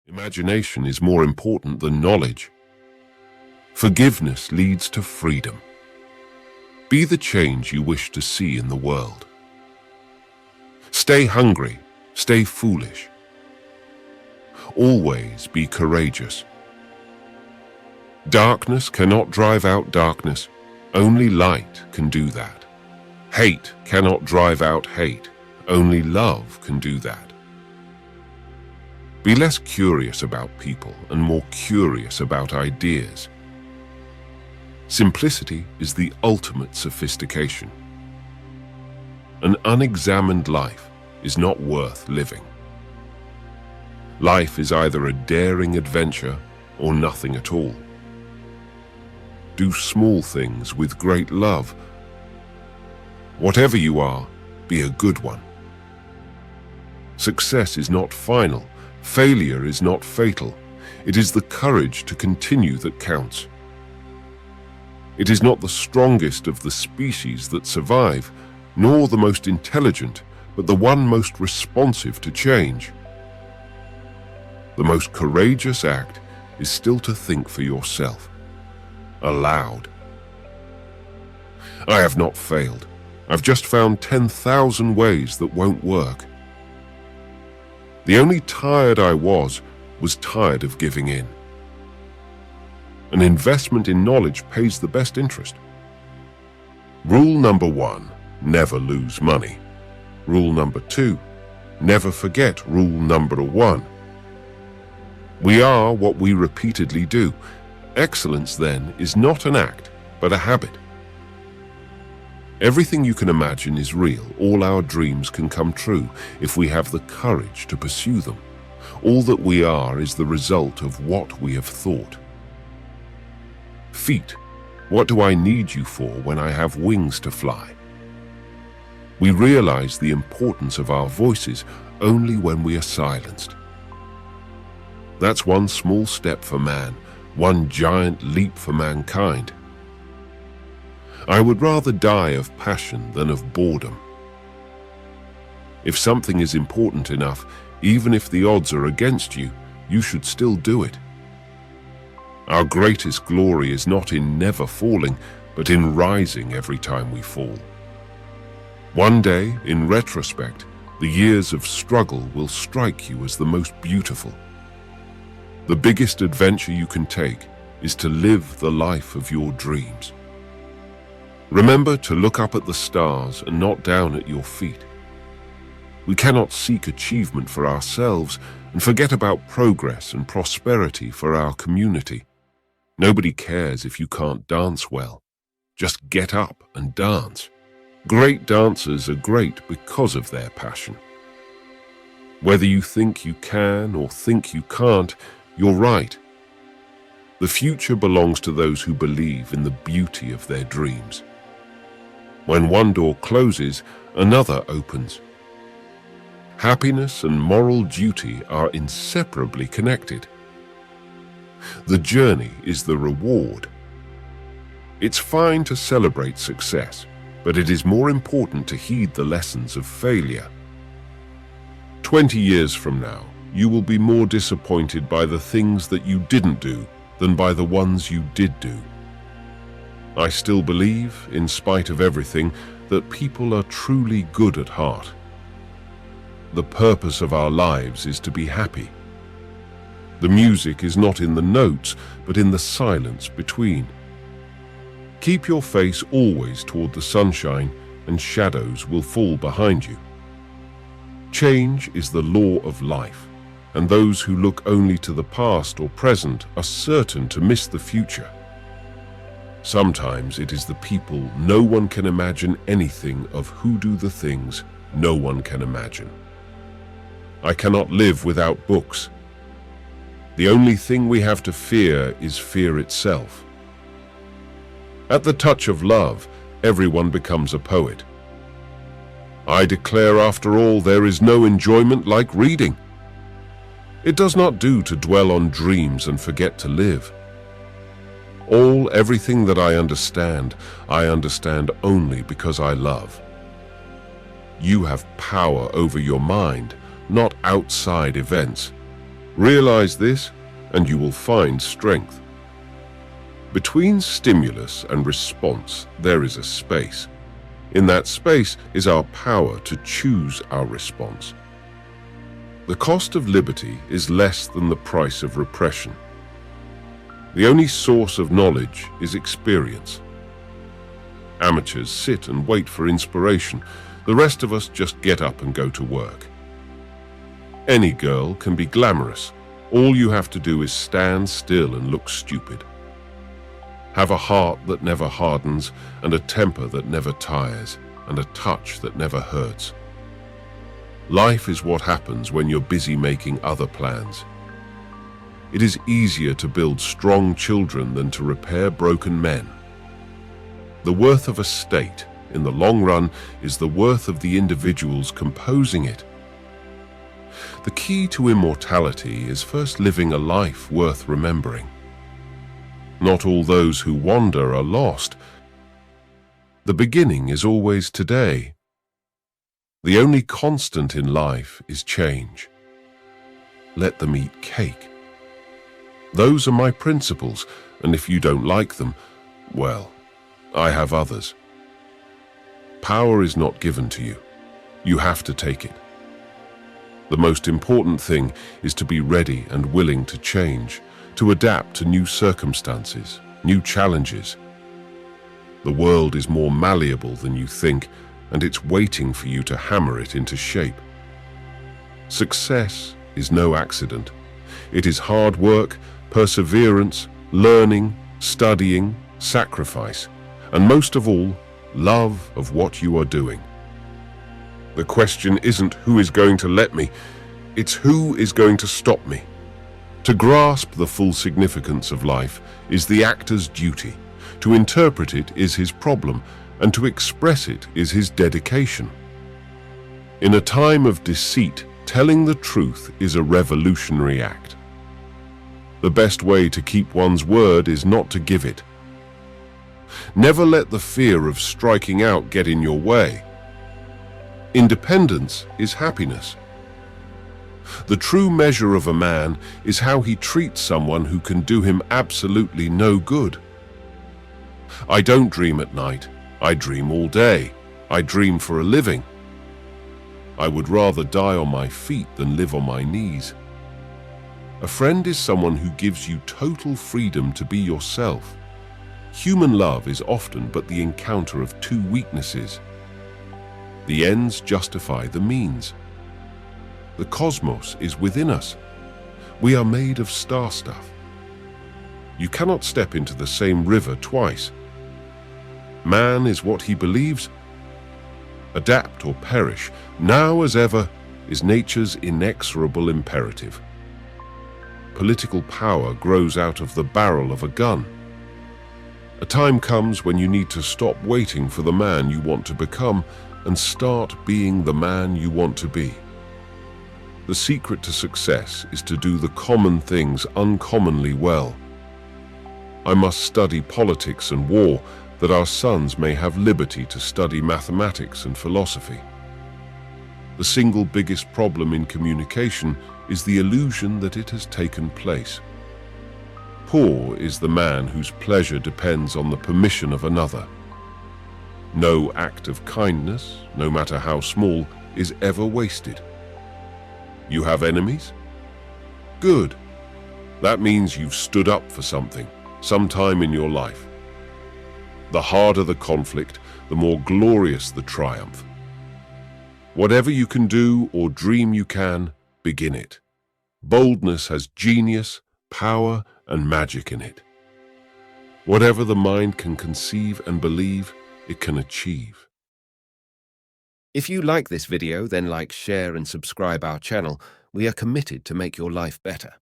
Imagination is more important than knowledge. Forgiveness leads to freedom. Be the change you wish to see in the world. Stay hungry, stay foolish. Always be courageous. Darkness cannot drive out darkness. Only light can do that. Hate cannot drive out hate. Only love can do that. Be less curious about people and more curious about ideas. Simplicity is the ultimate sophistication. An unexamined life is not worth living. Life is either a daring adventure or nothing at all. Do small things with great love. Whatever you are, be a good one. Success is not final. Failure is not fatal. It is the courage to continue that counts. It is not the strongest of the species that survive, nor the most intelligent, but the one most responsive to change. The most courageous act is still to think for yourself, aloud. I have not failed. I've just found 10,000 ways that won't work. The only tired I was tired of giving in. An investment in knowledge pays the best interest. Rule number 1, never lose money. Rule number 2, never forget rule number 1. We are what we repeatedly do. Excellence, then, is not an act, but a habit. Everything you can imagine is real. All our dreams can come true if we have the courage to pursue them. All that we are is the result of what we have thought. Feet, what do I need you for when I have wings to fly? We realize the importance of our voices only when we are silenced. That's one small step for man, one giant leap for mankind. I would rather die of passion than of boredom. If something is important enough, even if the odds are against you, you should still do it. Our greatest glory is not in never falling, but in rising every time we fall. One day, in retrospect, the years of struggle will strike you as the most beautiful. The biggest adventure you can take is to live the life of your dreams. Remember to look up at the stars and not down at your feet. We cannot seek achievement for ourselves and forget about progress and prosperity for our community. Nobody cares if you can't dance well. Just get up and dance. Great dancers are great because of their passion. Whether you think you can or think you can't, you're right. The future belongs to those who believe in the beauty of their dreams. When one door closes, another opens. Happiness and moral duty are inseparably connected. The journey is the reward. It's fine to celebrate success, but it is more important to heed the lessons of failure. 20 years from now, you will be more disappointed by the things that you didn't do than by the ones you did do. I still believe, in spite of everything, that people are truly good at heart. The purpose of our lives is to be happy. The music is not in the notes, but in the silence between. Keep your face always toward the sunshine, and shadows will fall behind you. Change is the law of life, and those who look only to the past or present are certain to miss the future. Sometimes it is the people no one can imagine anything of who do the things no one can imagine. I cannot live without books. The only thing we have to fear is fear itself. At the touch of love, everyone becomes a poet. I declare, after all, there is no enjoyment like reading. It does not do to dwell on dreams and forget to live. Everything that I understand only because I love. You have power over your mind, not outside events. Realize this, and you will find strength. Between stimulus and response, there is a space. In that space is our power to choose our response. The cost of liberty is less than the price of repression. The only source of knowledge is experience. Amateurs sit and wait for inspiration. The rest of us just get up and go to work. Any girl can be glamorous. All you have to do is stand still and look stupid. Have a heart that never hardens, and a temper that never tires, and a touch that never hurts. Life is what happens when you're busy making other plans. It is easier to build strong children than to repair broken men. The worth of a state, in the long run, is the worth of the individuals composing it. The key to immortality is first living a life worth remembering. Not all those who wander are lost. The beginning is always today. The only constant in life is change. Let them eat cake. Those are my principles, and if you don't like them, well, I have others. Power is not given to you. You have to take it. The most important thing is to be ready and willing to change, to adapt to new circumstances, new challenges. The world is more malleable than you think, and it's waiting for you to hammer it into shape. Success is no accident. It is hard work, perseverance, learning, studying, sacrifice, and most of all, love of what you are doing. The question isn't who is going to let me, it's who is going to stop me. To grasp the full significance of life is the actor's duty. To interpret it is his problem, and to express it is his dedication. In a time of deceit, telling the truth is a revolutionary act. The best way to keep one's word is not to give it. Never let the fear of striking out get in your way. Independence is happiness. The true measure of a man is how he treats someone who can do him absolutely no good. I don't dream at night. I dream all day. I dream for a living. I would rather die on my feet than live on my knees. A friend is someone who gives you total freedom to be yourself. Human love is often but the encounter of two weaknesses. The ends justify the means. The cosmos is within us. We are made of star stuff. You cannot step into the same river twice. Man is what he believes. Adapt or perish, now as ever, is nature's inexorable imperative. Political power grows out of the barrel of a gun. A time comes when you need to stop waiting for the man you want to become and start being the man you want to be. The secret to success is to do the common things uncommonly well. I must study politics and war, that our sons may have liberty to study mathematics and philosophy. The single biggest problem in communication is the illusion that it has taken place. Poor is the man whose pleasure depends on the permission of another. No act of kindness, no matter how small, is ever wasted. You have enemies? Good. That means you've stood up for something, sometime in your life. The harder the conflict, the more glorious the triumph. Whatever you can do or dream you can, begin it. Boldness has genius, power, and magic in it. Whatever the mind can conceive and believe, it can achieve. If you like this video, then like, share, and subscribe our channel. We are committed to make your life better.